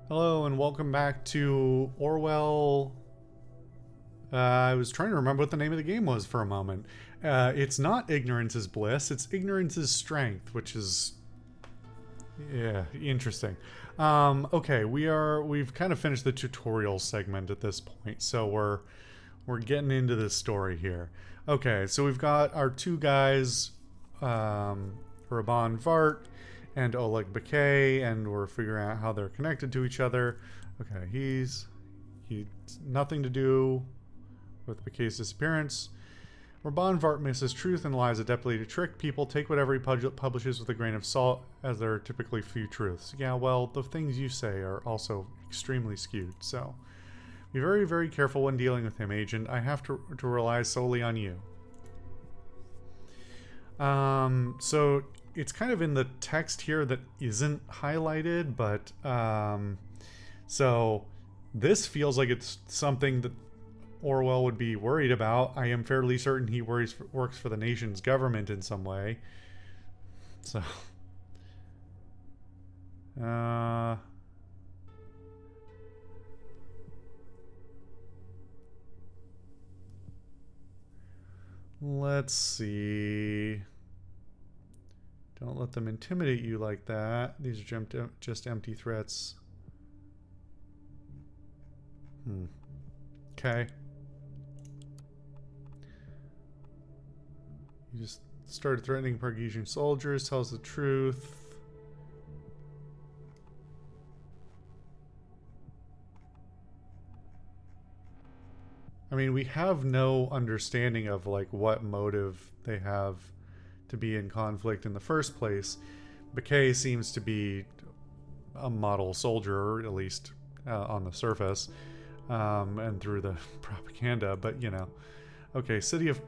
Hello and welcome back to Orwell. I was trying to remember what the name of the game was for a moment. It's not ignorance is bliss, it's ignorance is strength, which is yeah, interesting. Okay, we've kind of finished the tutorial segment at this point, so we're getting into this story here. Okay, so we've got our two guys, Raban Vart and Oleg Bakay, and we're figuring out how they're connected to each other. Okay, he's nothing to do with Bakay's disappearance. Raban Vart misses truth and lies adeptly to trick people. Take whatever he publishes with a grain of salt, as there are typically few truths. Yeah, well, the things you say are also extremely skewed, so be very, very careful when dealing with him, Agent. I have to rely solely on you. So it's kind of in the text here that isn't highlighted, but so this feels like it's something that Orwell would be worried about. I am fairly certain he works for the nation's government in some way. So, let's see. Don't let them intimidate you like that. These are just empty threats. Okay. You just started threatening Pargesian soldiers, tells the truth. I mean, we have no understanding of like what motive they have to be in conflict in the first place. Bakay seems to be a model soldier, at least on the surface, and through the propaganda, but you know. Okay, city of...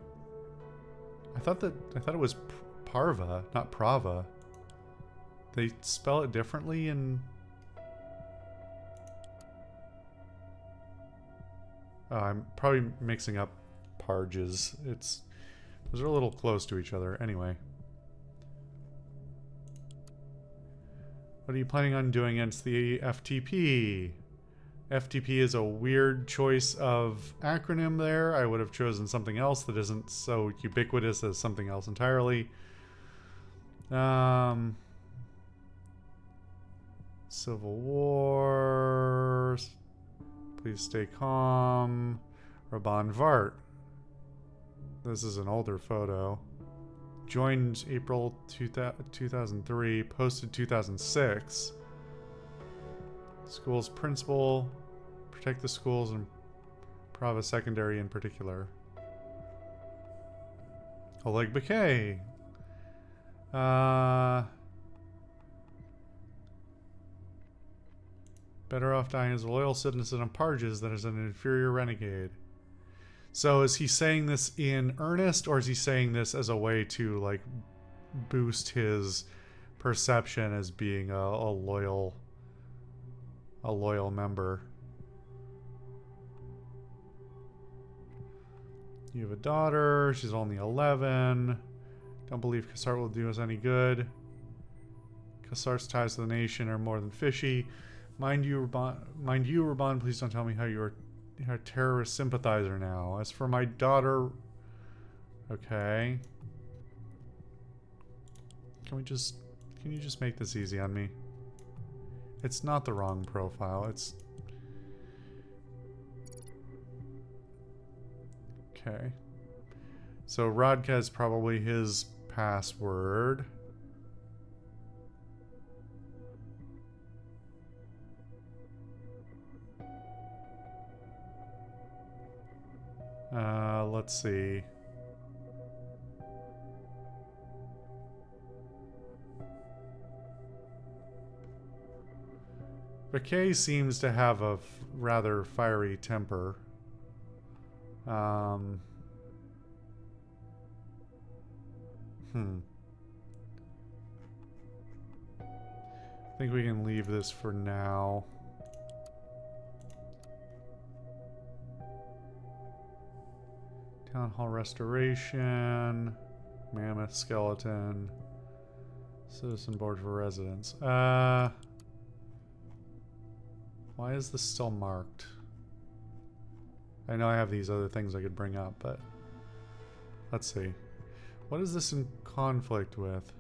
I thought it was Parva, not Prava. They spell it differently in... I'm probably mixing up Parges. Those are a little close to each other. Anyway. What are you planning on doing against the FTP? FTP is a weird choice of acronym there. I would have chosen something else that isn't so ubiquitous as something else entirely. Civil Wars. Please stay calm. Raban Vart. This is an older photo. Joined April 2003. Posted 2006. School's principal. Protect the schools and Prava Secondary in particular. Oleg Bakay. Better off dying as a loyal citizen of Parges than as an inferior renegade. So is he saying this in earnest, or is he saying this as a way to like boost his perception as being a loyal member? You have a daughter. She's only 11. Don't believe Cassart will do us any good. Cassart's ties to the nation are more than fishy. Mind you, Raban, please don't tell me how you're a terrorist sympathizer now. As for my daughter... Okay. Can you just make this easy on me? It's not the wrong profile. It's... Okay. So Rodka is probably his password. Let's see. Bakay seems to have a rather fiery temper. I think we can leave this for now. Town Hall restoration. Mammoth skeleton. Citizen board for residents. Why is this still marked? I know I have these other things I could bring up, but let's see. What is this in conflict with?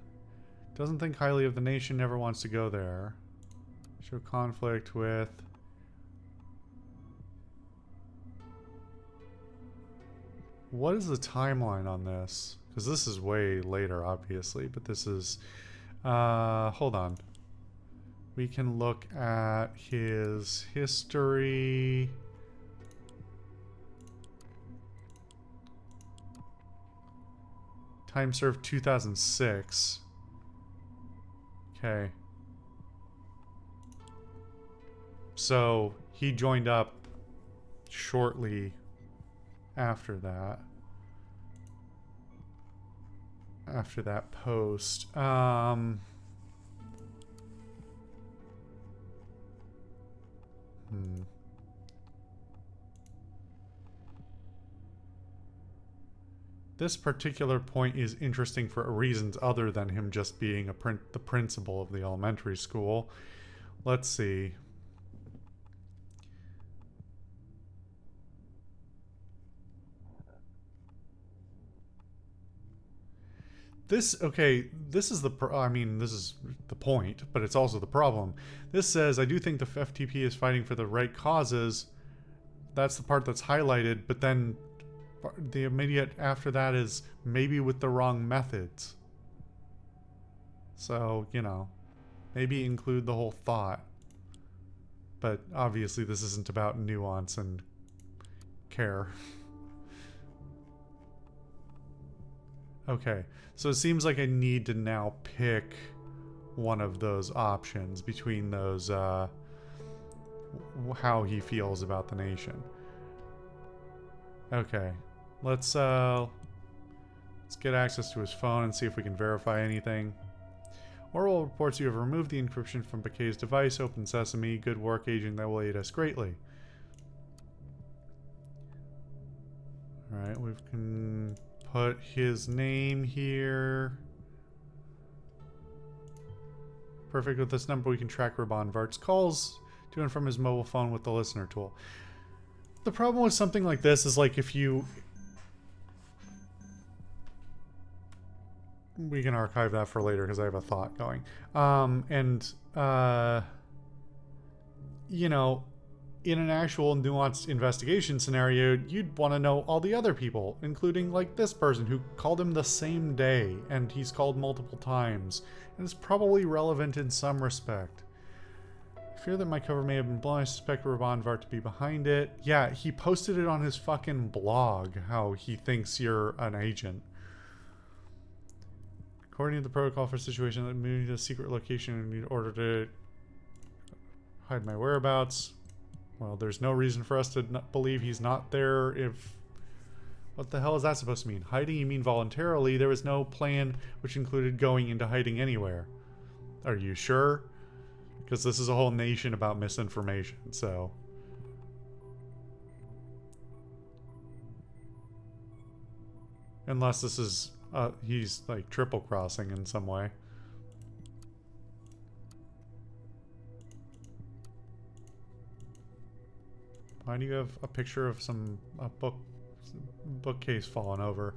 Doesn't think highly of the nation, never wants to go there. Show conflict with... What is the timeline on this? Because this is way later, obviously, but this is... hold on. We can look at his history. Time served 2006. Okay. So he joined up shortly after that. After that post. This particular point is interesting for reasons other than him just being the principal of the elementary school. Let's see. This is the this is the point, but it's also the problem. This says, I do think the FTP is fighting for the right causes. That's the part that's highlighted, but then the immediate after that is maybe with the wrong methods. So, you know, maybe include the whole thought. But obviously this isn't about nuance and care. Okay, so it seems like I need to now pick one of those options between those, how he feels about the nation. Okay, let's get access to his phone and see if we can verify anything. Orwell reports you have removed the encryption from Bakay's device. Open sesame. Good work, agent. That will aid us greatly. Alright, we can put his name here. Perfect. With this number, we can track Rabban Vart's calls to and from his mobile phone with the listener tool. The problem with something like this is, like, if you... We can archive that for later because I have a thought going. You know, in an actual nuanced investigation scenario, you'd want to know all the other people, including, like, this person who called him the same day, and he's called multiple times, and it's probably relevant in some respect. I fear that my cover may have been blown. I suspect Rabban Vart to be behind it. Yeah, he posted it on his fucking blog, how he thinks you're an agent. According to the protocol for a situation that moving to a secret location in order to hide my whereabouts. Well, there's no reason for us to not believe he's not there if... What the hell is that supposed to mean? Hiding, you mean voluntarily? There was no plan which included going into hiding anywhere. Are you sure? Because this is a whole nation about misinformation, so... Unless this is... he's, like, triple-crossing in some way. Why do you have a picture of a bookcase falling over?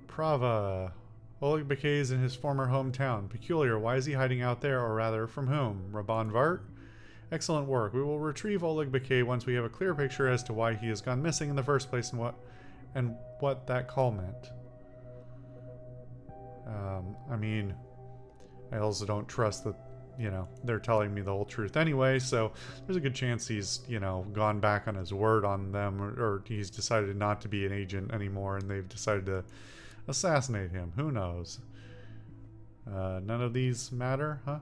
Prava. Oleg Bakay is in his former hometown. Peculiar. Why is he hiding out there, or rather, from whom? Rabban Vart? Excellent work. We will retrieve Oleg Bakay once we have a clear picture as to why he has gone missing in the first place and what that call meant. I mean, I also don't trust that, you know, they're telling me the whole truth anyway, so there's a good chance he's, you know, gone back on his word on them, or he's decided not to be an agent anymore and they've decided to assassinate him. Who knows? None of these matter, huh?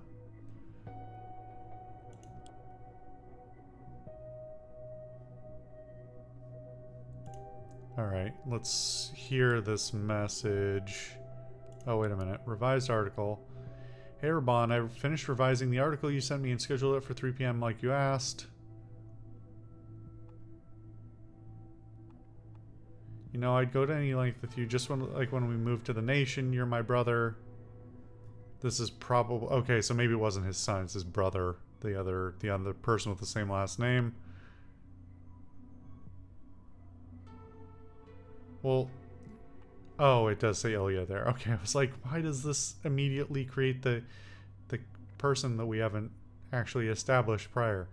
Alright, let's hear this message. Oh, wait a minute. Revised article. Hey, Rabban, I finished revising the article you sent me and scheduled it for 3 p.m. like you asked. You know, I'd go to any length with you. Just when, like, when we moved to the nation, you're my brother. This is probably... Okay, so maybe it wasn't his son. It's his brother. The other person with the same last name. Well... Oh, it does say Ilya there. Okay, I was like, why does this immediately create the person that we haven't actually established prior?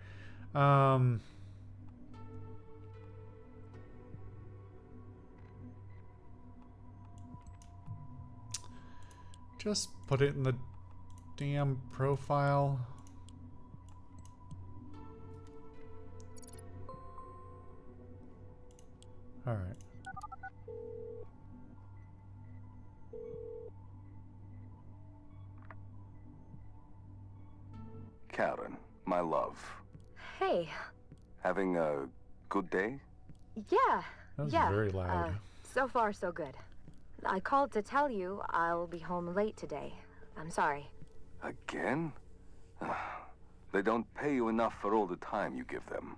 Just put it in the damn profile. All right. Karen, my love. Hey. Having a good day? Yeah. That was yeah. very loud. So far, so good. I called to tell you I'll be home late today. I'm sorry. Again? They don't pay you enough for all the time you give them.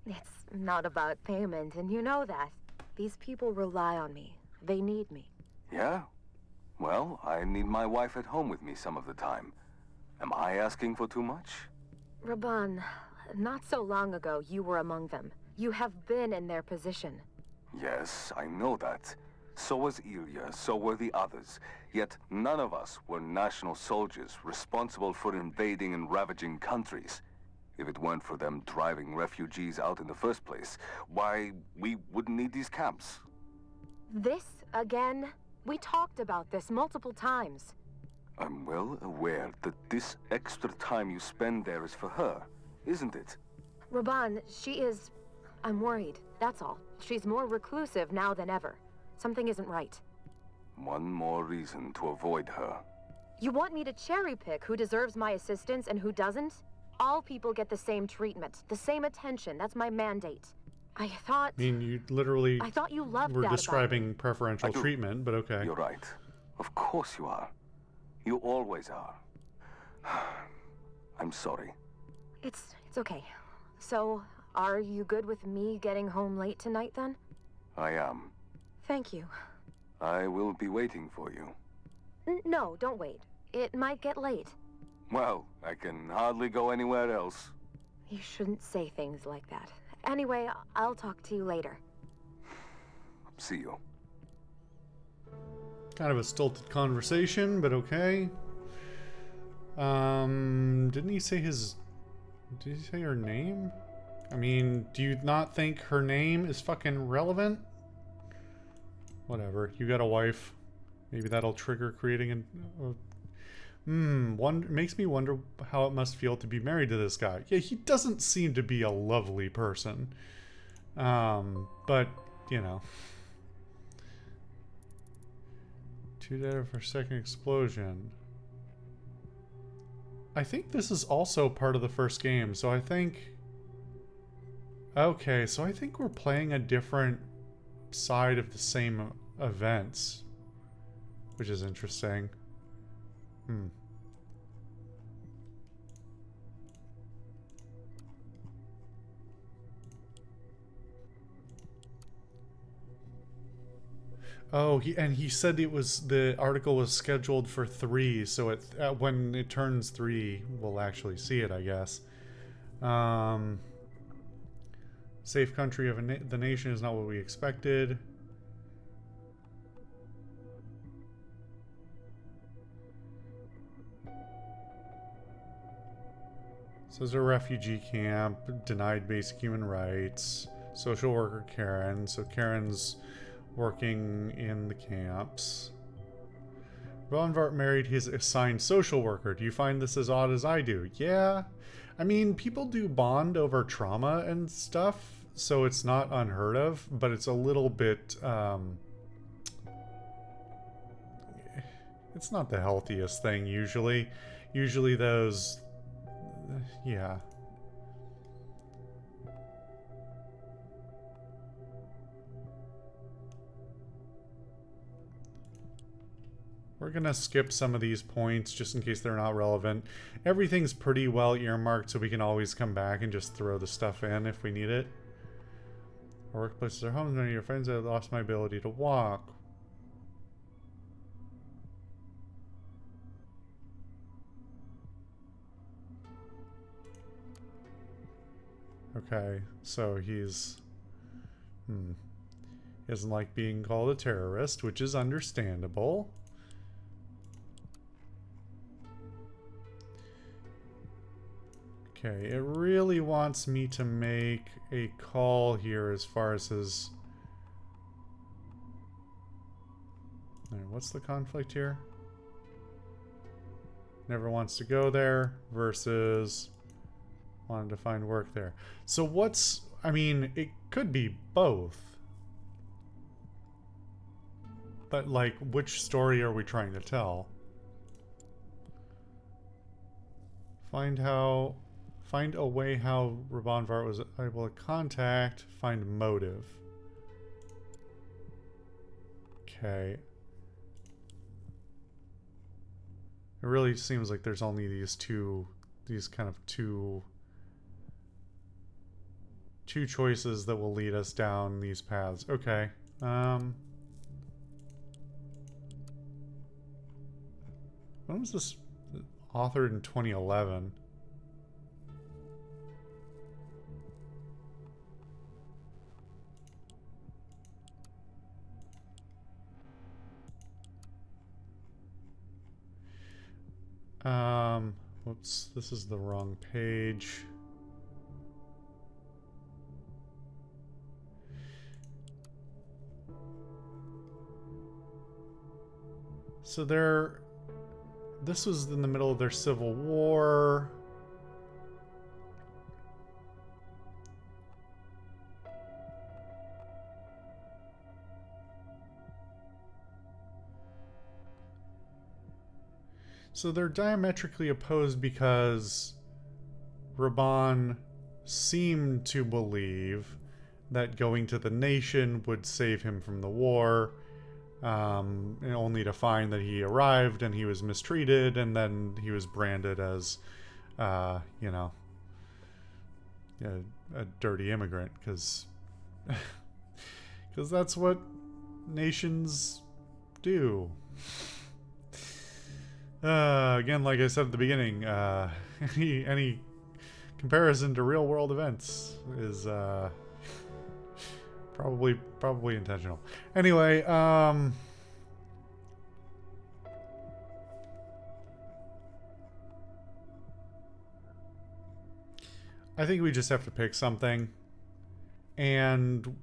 It's not about payment, and you know that. These people rely on me. They need me. Yeah? Well, I need my wife at home with me some of the time. Am I asking for too much? Raban, not so long ago, you were among them. You have been in their position. Yes, I know that. So was Ilya, so were the others. Yet none of us were national soldiers responsible for invading and ravaging countries. If it weren't for them driving refugees out in the first place, why, we wouldn't need these camps. This again? We talked about this multiple times. I'm well aware that this extra time you spend there is for her, isn't it? Raban, she is... I'm worried, that's all. She's more reclusive now than ever. Something isn't right. One more reason to avoid her. You want me to cherry pick who deserves my assistance and who doesn't? All people get the same treatment, the same attention. That's my mandate. I thought... I mean, you literally... I thought you loved that were about describing me. preferential treatment, but okay. You're right. Of course you are. You always are. I'm sorry. It's okay. So, are you good with me getting home late tonight then? I am. Thank you. I will be waiting for you. No, don't wait. It might get late. Well, I can hardly go anywhere else. You shouldn't say things like that. Anyway, I'll talk to you later. See you. Kind of a stilted conversation, but okay. Didn't he say his... Did he say her name? I mean, do you not think her name is fucking relevant? Whatever. You got a wife. Maybe that'll trigger creating makes me wonder how it must feel to be married to this guy. Yeah, he doesn't seem to be a lovely person. But, you know. 2 dead for second explosion. I think this is also part of the first game, so I think... Okay, so I think we're playing a different side of the same events, which is interesting. Oh, he said it was, the article was scheduled for 3, so it when it turns 3, we'll actually see it, I guess. Safe country of the nation is not what we expected. So there's a refugee camp, denied basic human rights, social worker Karen. So Karen's working in the camps. Ronvart married his assigned social worker. Do you find this as odd as I do? Yeah. I mean, people do bond over trauma and stuff, so it's not unheard of, but it's a little bit, it's not the healthiest thing usually. Usually those, yeah. We're gonna skip some of these points just in case they're not relevant. Everything's pretty well earmarked, so we can always come back and just throw the stuff in if we need it. Our workplaces are homes. Many of your friends have lost my ability to walk. Okay, so he's... He doesn't like being called a terrorist, which is understandable. Okay, it really wants me to make a call here as far as his... Alright, what's the conflict here? Never wants to go there versus wanted to find work there. So what's... I mean, it could be both. But, like, which story are we trying to tell? Find a way how Rabanvart was able to contact. Find motive. Okay. It really seems like there's only these two choices that will lead us down these paths. Okay. When was this authored? In 2011? Whoops, this is the wrong page. So this was in the middle of their civil war. So they're diametrically opposed because Raban seemed to believe that going to the nation would save him from the war, and only to find that he arrived and he was mistreated, and then he was branded as, you know, a dirty immigrant, because that's what nations do. Again, like I said at the beginning, any comparison to real world events is probably intentional. Anyway, I think we just have to pick something, and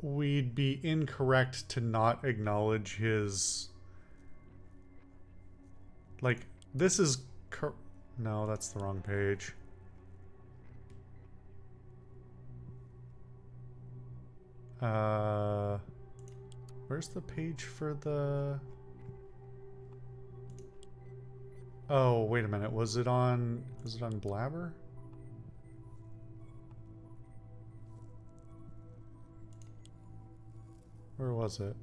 we'd be incorrect to not acknowledge his... Like, this is... No, that's the wrong page. Where's the page for the... Oh, wait a minute. Was it on Blabber? Where was it?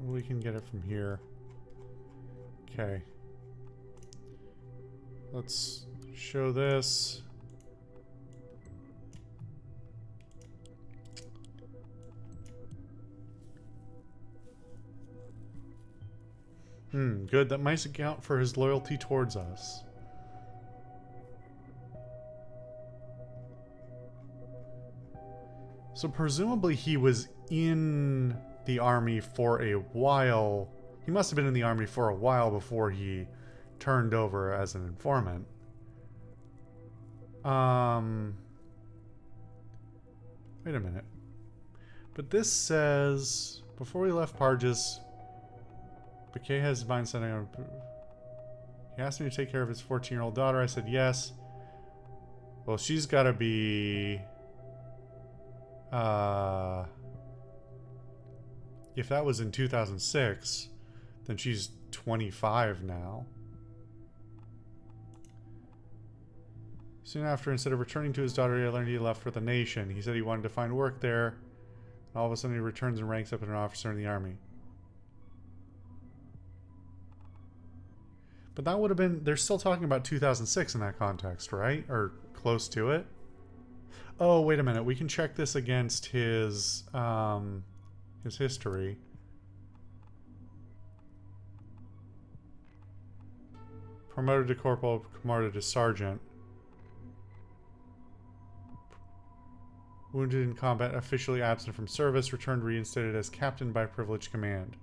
We can get it from here. Okay. Let's show this. Good. That might account for his loyalty towards us. So presumably he was in the army for a while. He must have been in the army for a while before he turned over as an informant. Wait a minute. But this says, before we left Parges, Bakay has his mind set on... He asked me to take care of his 14-year-old daughter. I said yes. Well, she's got to be... if that was in 2006, then she's 25 now. Soon after, instead of returning to his daughter, he learned he left for the nation. He said he wanted to find work there. And all of a sudden, he returns and ranks up as an officer in the army. But that would have been... They're still talking about 2006 in that context, right? Or close to it. Oh, wait a minute. We can check this against his history. Promoted to corporal, promoted to sergeant. Wounded in combat, officially absent from service, returned reinstated as captain by privileged command.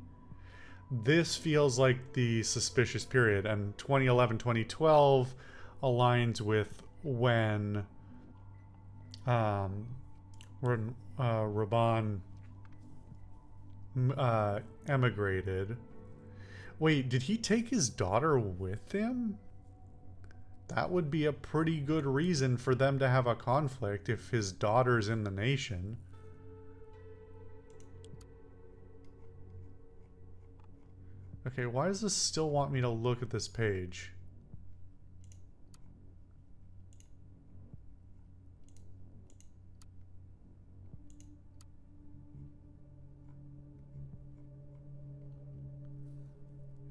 This feels like the suspicious period, and 2011-2012 aligns with when Raban emigrated. Wait, did he take his daughter with him? That would be a pretty good reason for them to have a conflict if his daughter's in the nation. Okay, why does this still want me to look at this page?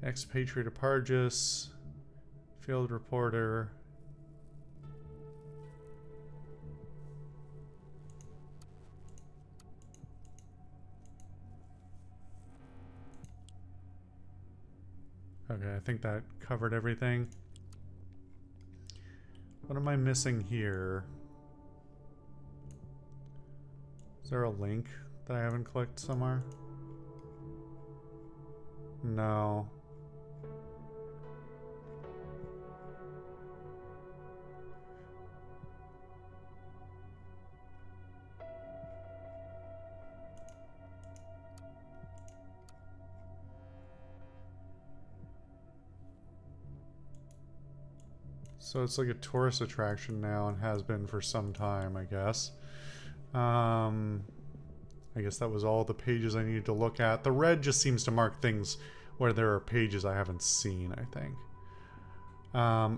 Expatriate of Pargus, field reporter. Okay, I think that covered everything. What am I missing here? Is there a link that I haven't clicked somewhere? No. So it's like a tourist attraction now and has been for some time, I guess. I guess that was all the pages I needed to look at. The red just seems to mark things where there are pages I haven't seen, I think.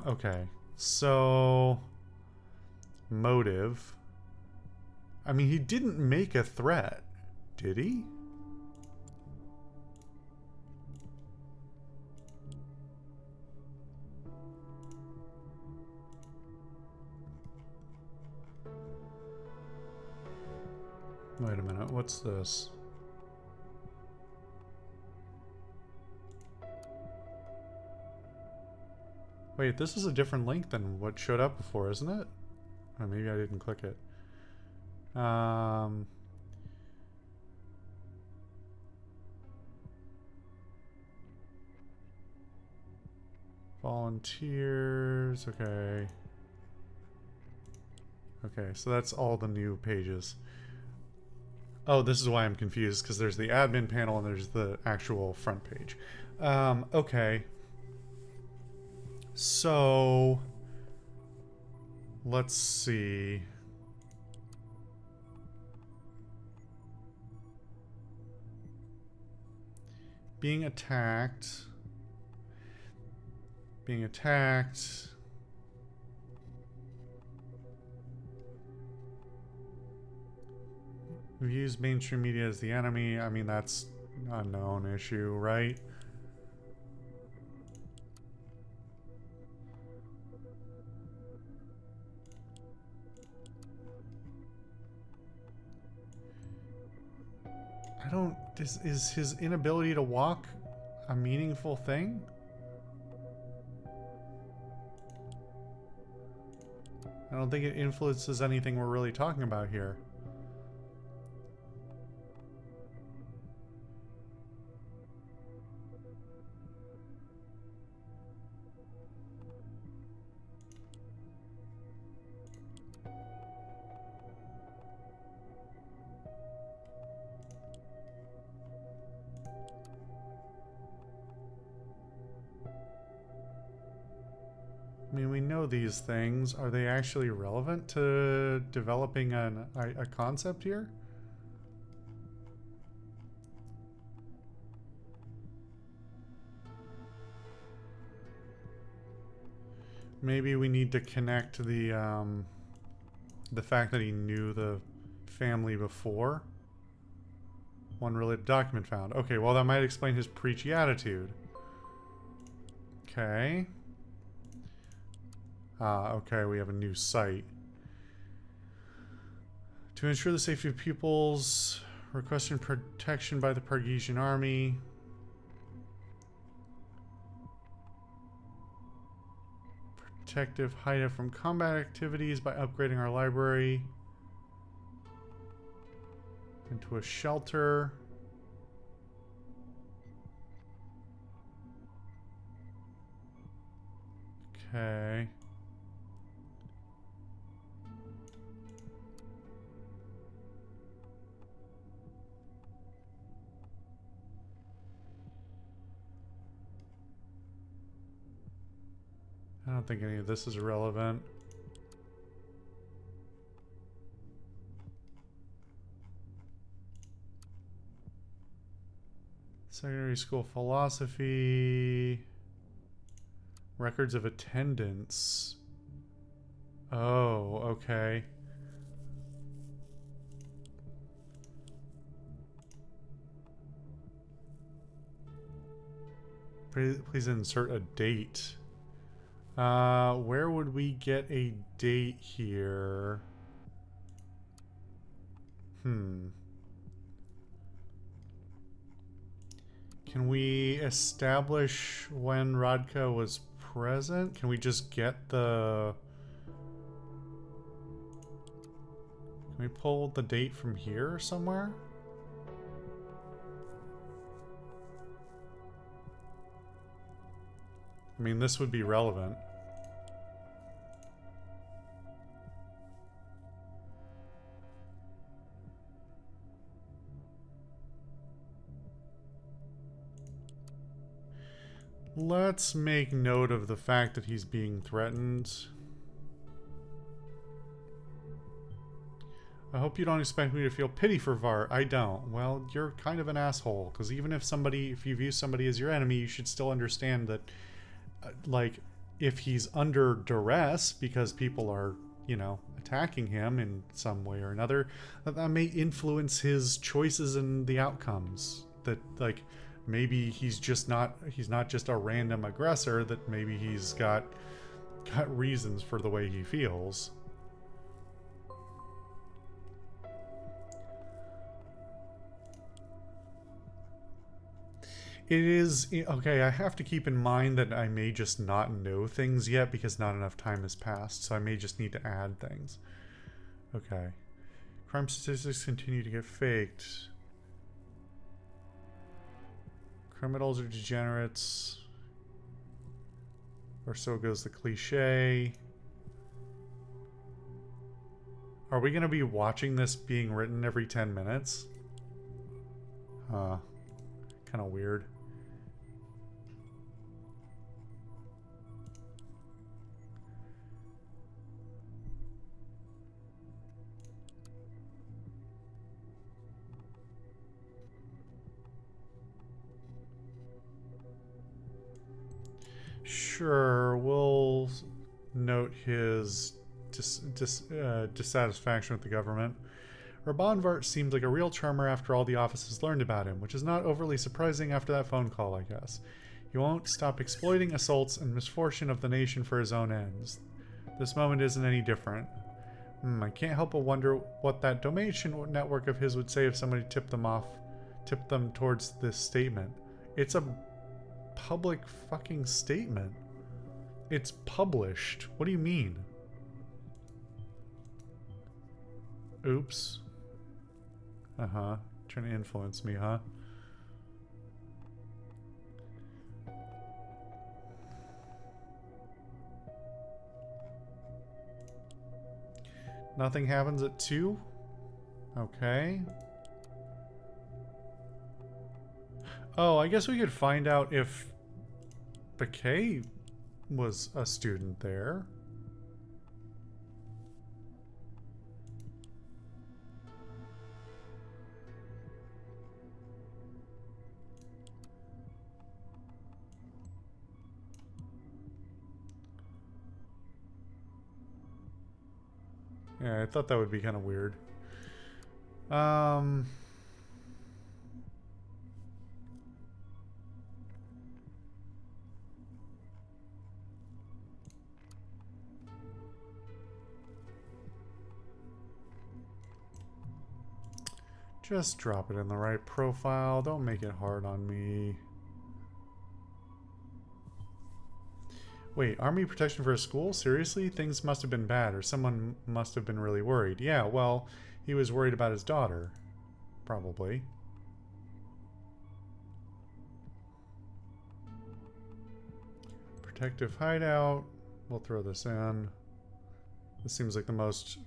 Okay. So... motive. I mean, he didn't make a threat, did he? Wait a minute, what's this? Wait, this is a different link than what showed up before, isn't it? Oh, maybe I didn't click it. Volunteers, okay. Okay, so that's all the new pages. Oh, this is why I'm confused, because there's the admin panel and there's the actual front page. Okay. So... let's see. Being attacked. Being attacked. We've used mainstream media as the enemy. I mean, that's a known issue, right? I don't... Is his inability to walk a meaningful thing? I don't think it influences anything we're really talking about here. I mean, we know these things. Are they actually relevant to developing a concept here? Maybe we need to connect the fact that he knew the family before. One related document found. Okay, well that might explain his preachy attitude. Okay. Okay, we have a new site. To ensure the safety of pupils, requesting protection by the Pargesian army. Protective hideout from combat activities by upgrading our library into a shelter. Okay. I don't think any of this is relevant. Secondary school philosophy. Records of attendance. Oh, okay. Please insert a date. Where would we get a date here? Can we establish when Radka was present? Can we just get the... Can we pull the date from here somewhere? I mean, this would be relevant. Let's make note of the fact that he's being threatened. I hope you don't expect me to feel pity for Var. I don't. Well, you're kind of an asshole, because even if you view somebody as your enemy, you should still understand that, like, if he's under duress because people are, you know, attacking him in some way or another, that may influence his choices and the outcomes. That, like, maybe he's not just a random aggressor, that maybe he's got reasons for the way he feels. It is... Okay, I have to keep in mind that I may just not know things yet because not enough time has passed, so I may just need to add things. Okay. Crime statistics continue to get faked. Criminals are degenerates. Or so goes the cliche. Are we going to be watching this being written every 10 minutes? Huh. Kind of weird. Sure, we'll note his dissatisfaction with the government. Rabanvart seemed like a real charmer after all the office has learned about him, which is not overly surprising after that phone call, I guess. He won't stop exploiting assaults and misfortune of the nation for his own ends. This moment isn't any different. I can't help but wonder what that domain network of his would say if somebody tipped them towards this statement. It's a public fucking statement. It's published. What do you mean? Oops. Uh-huh. Trying to influence me, huh? Nothing happens at 2? Okay. Oh, I guess we could find out if Bakay was a student there. Yeah, I thought that would be kind of weird. Just drop it in the right profile. Don't make it hard on me. Wait, Army protection for a school? Seriously? Things must have been bad, or someone must have been really worried. Yeah, well, he was worried about his daughter. Probably. Protective hideout. We'll throw this in. This seems like the most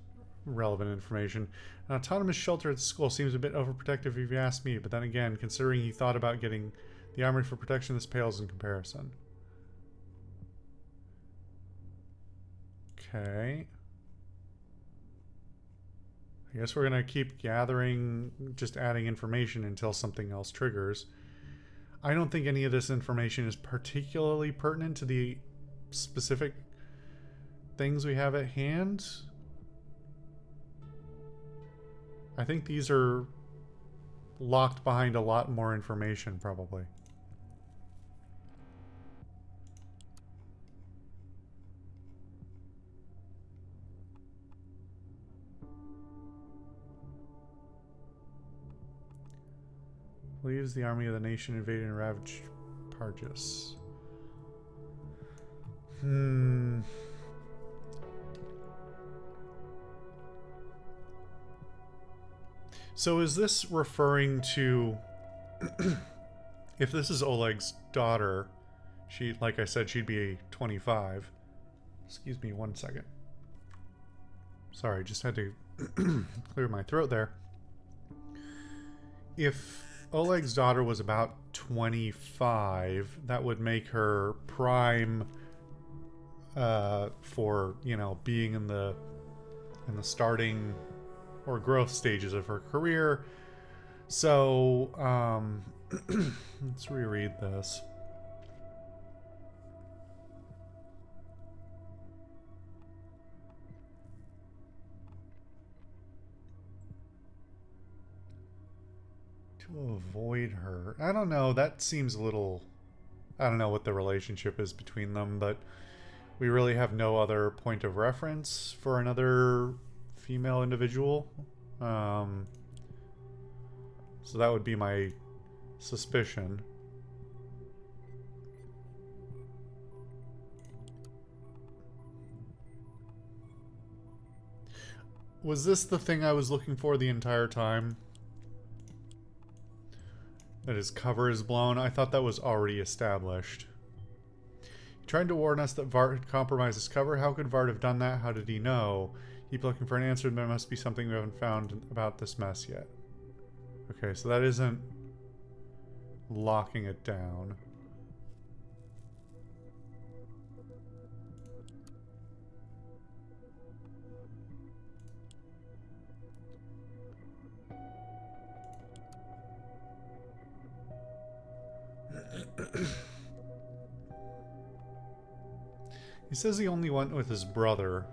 relevant information. An autonomous shelter at the school seems a bit overprotective if you ask me, but then again, considering he thought about getting the army for protection, this pales in comparison. Okay. I guess we're going to keep gathering, just adding information until something else triggers. I don't think any of this information is particularly pertinent to the specific things we have at hand. I think these are locked behind a lot more information, probably. Leaves the army of the nation invaded and ravaged Pargus. So is this referring to... if this is Oleg's daughter, she, like I said, she'd be 25. Excuse me 1 second. Sorry, just had to clear my throat there. If Oleg's daughter was about 25, that would make her prime for, you know, being in the starting or growth stages of her career. So, let's reread this. To avoid her. I don't know, that seems a little... I don't know what the relationship is between them, but we really have no other point of reference for another female individual. So that would be my suspicion. Was this the thing I was looking for the entire time? That his cover is blown? I thought that was already established. He tried to warn us that Vart had compromised his cover. How could Vart have done that? How did he know? Keep looking for an answer. There must be something we haven't found about this mess yet. Okay, so that isn't locking it down. He says he only went with his brother.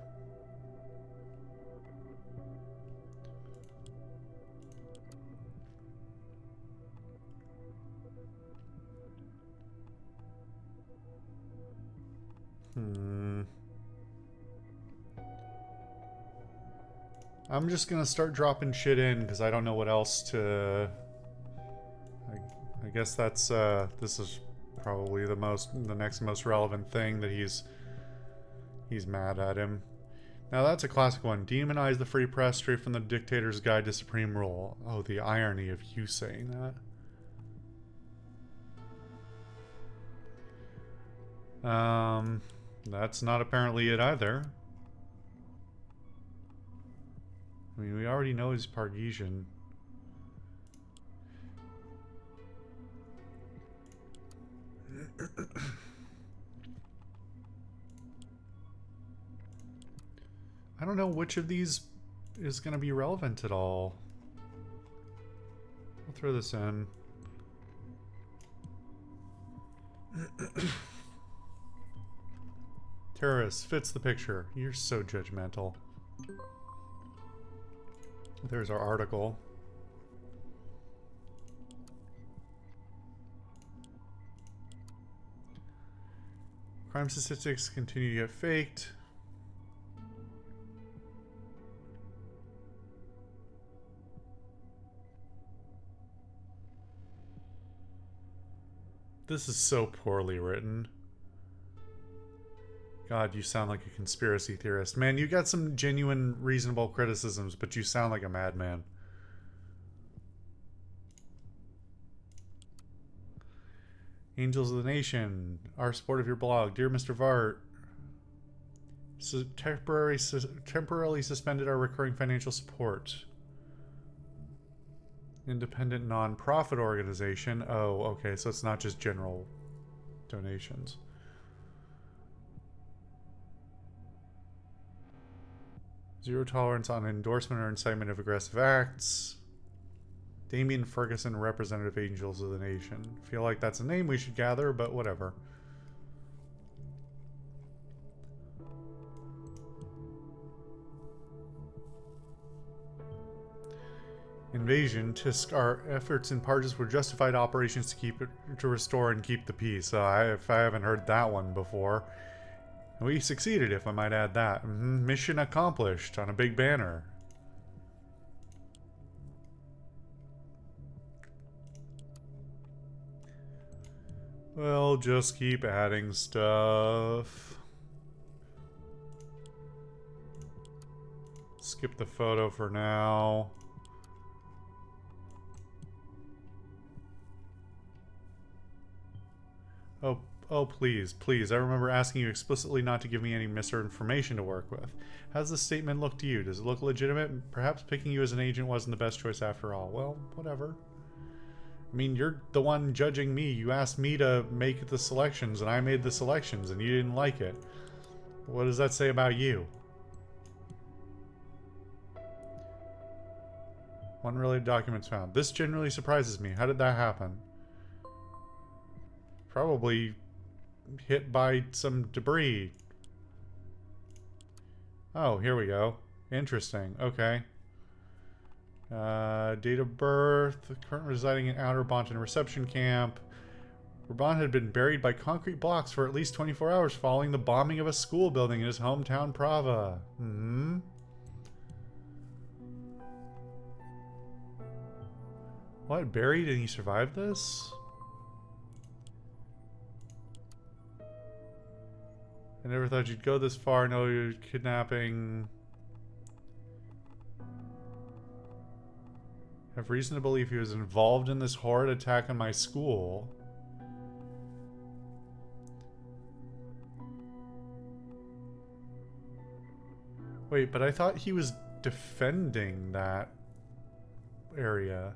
I'm just gonna start dropping shit in because I don't know what else to... I guess that's this is probably the next most relevant thing that he's mad at him. Now that's a classic one. Demonize the free press straight from the dictator's guide to supreme rule. Oh, the irony of you saying that. That's not apparently it either. I mean, we already know he's Pargesian. I don't know which of these is going to be relevant at all. I'll throw this in. Terrorist fits the picture. You're so judgmental. There's our article. Crime statistics continue to get faked. This is so poorly written. God, you sound like a conspiracy theorist. Man, you got some genuine, reasonable criticisms, but you sound like a madman. Angels of the Nation, our support of your blog. Dear Mr. Vart, temporarily suspended our recurring financial support. Independent non-profit organization. Oh, okay, so it's not just general donations. Zero tolerance on endorsement or incitement of aggressive acts. Damien Ferguson, representative Angels of the Nation. Feel like that's a name we should gather, but whatever. Invasion. Tisk. Our efforts in Parges were justified operations to restore and keep the peace. If I haven't heard that one before. We succeeded, if I might add that. Mission accomplished on a big banner. Well, just keep adding stuff. Skip the photo for now. Oh, please, please. I remember asking you explicitly not to give me any misinformation to work with. How's this statement look to you? Does it look legitimate? Perhaps picking you as an agent wasn't the best choice after all. Well, whatever. I mean, you're the one judging me. You asked me to make the selections, and I made the selections, and you didn't like it. What does that say about you? Unrelated documents found. This generally surprises me. How did that happen? Probably hit by some debris. Oh, here we go. Interesting. Okay. Date of birth. Current residing in Outer Bonton reception camp. Raban had been buried by concrete blocks for at least 24 hours following the bombing of a school building in his hometown Prava. What? Buried and he survived this? I never thought you'd go this far. No, you're kidnapping. Have reason to believe he was involved in this horrid attack on my school. Wait, but I thought he was defending that area.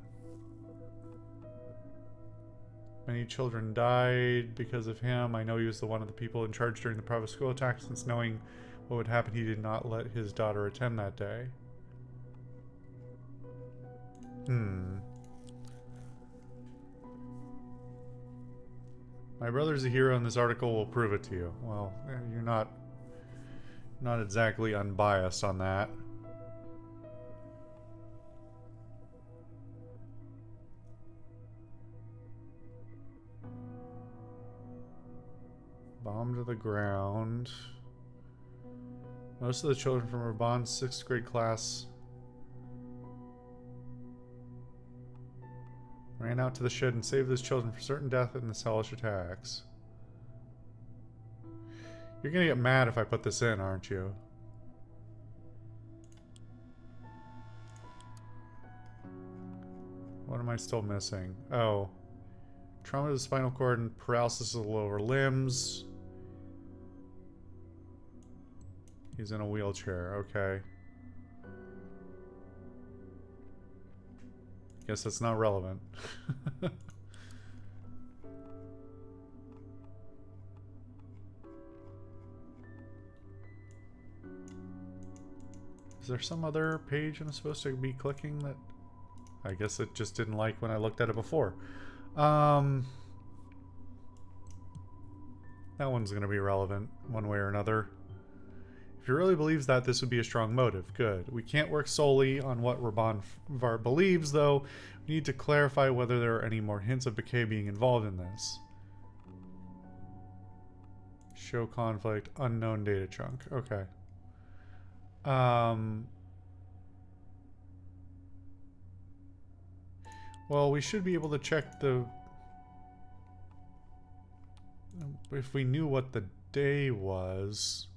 Many children died because of him. I know he was one of the people in charge during the private school attack, since knowing what would happen, he did not let his daughter attend that day. My brother's a hero and this article will prove it to you. Well, you're not exactly unbiased on that. Bomb to the ground. Most of the children from Raban's 6th grade class ran out to the shed and saved those children from certain death in the hellish attacks. You're gonna get mad if I put this in, aren't you? What am I still missing? Oh. Trauma to the spinal cord and paralysis of the lower limbs. He's in a wheelchair, okay. Guess that's not relevant. Is there some other page I'm supposed to be clicking that... I guess it just didn't like when I looked at it before. That one's going to be relevant one way or another. If he really believes that, this would be a strong motive. Good. We can't work solely on what Raban Vart believes, though. We need to clarify whether there are any more hints of Bakay being involved in this. Show conflict. Unknown data chunk. Okay. Well, we should be able to check the... if we knew what the day was,